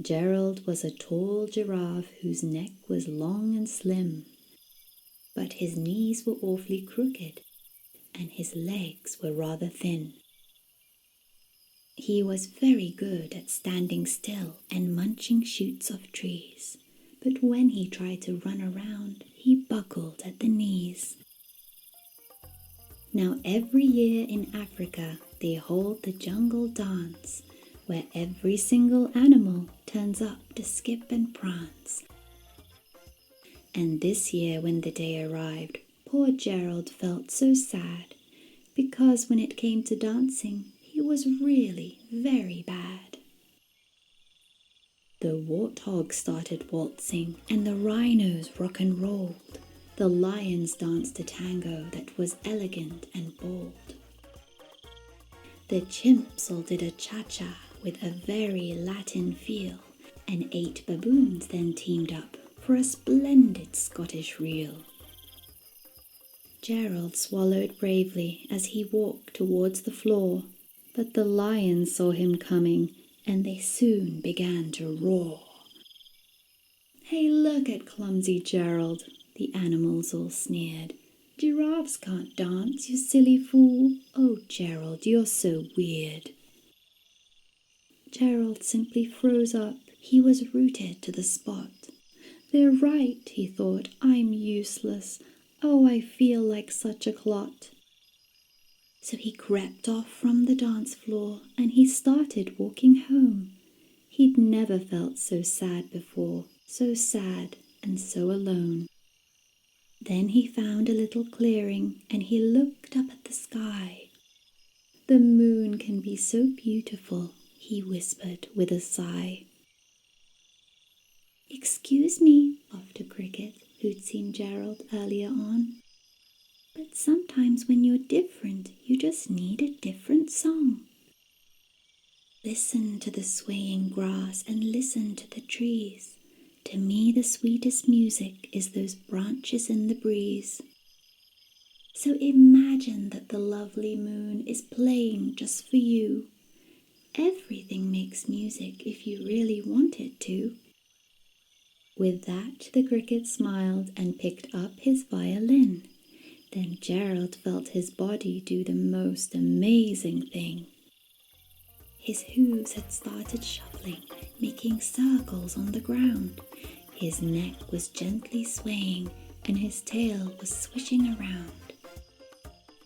Gerald was a tall giraffe whose neck was long and slim, but his knees were awfully crooked and his legs were rather thin. He was very good at standing still and munching shoots of trees, but when he tried to run around, he buckled at the knees. Now every year in Africa, they hold the jungle dance, where every single animal turns up to skip and prance. And this year when the day arrived, poor Gerald felt so sad, because when it came to dancing, he was really very bad. The warthogs started waltzing, and the rhinos rock and rolled. The lions danced a tango that was elegant and bold. The chimps all did a cha-cha with a very Latin feel, and 8 baboons then teamed up for a splendid Scottish reel. Gerald swallowed bravely as he walked towards the floor, but the lions saw him coming, and they soon began to roar. "Hey, look at clumsy Gerald," the animals all sneered. "Giraffes can't dance, you silly fool. Oh, Gerald, you're so weird." Gerald simply froze up. He was rooted to the spot. "They're right," he thought. "I'm useless. Oh, I feel like such a clot." So he crept off from the dance floor and he started walking home. He'd never felt so sad before, so sad and so alone. Then he found a little clearing and he looked up at the sky. "The moon can be so beautiful," he whispered with a sigh. "Excuse me," laughed a cricket who'd seen Gerald earlier on, "but sometimes when you're different, you just need a different song. Listen to the swaying grass and listen to the trees. To me the sweetest music is those branches in the breeze. So imagine that the lovely moon is playing just for you. Everything makes music if you really want it to." With that, the cricket smiled and picked up his violin. Then Gerald felt his body do the most amazing thing. His hooves had started shuffling, making circles on the ground. His neck was gently swaying and his tail was swishing around.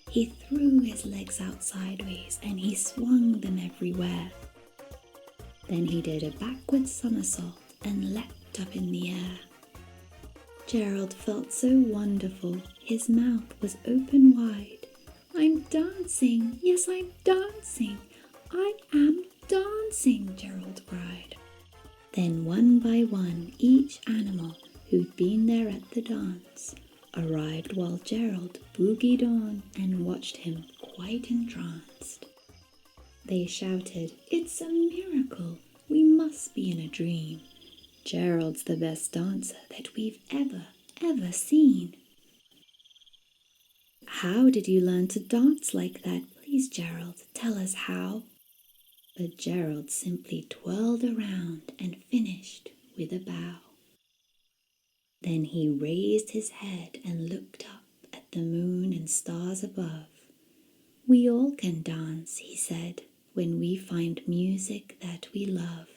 He threw his legs out sideways and he swung them everywhere. Then he did a backward somersault and leapt up in the air. Gerald felt so wonderful. His mouth was open wide. "I'm dancing, yes, I'm dancing. I am dancing," Gerald cried. Then one by one, each animal who'd been there at the dance arrived while Gerald boogied on and watched him quite entranced. They shouted, "It's a miracle! We must be in a dream. Gerald's the best dancer that we've ever seen." "How did you learn to dance like that? Please, Gerald, tell us how." But Gerald simply twirled around and finished with a bow. Then he raised his head and looked up at the moon and stars above. "We all can dance," he said, "when we find music that we love."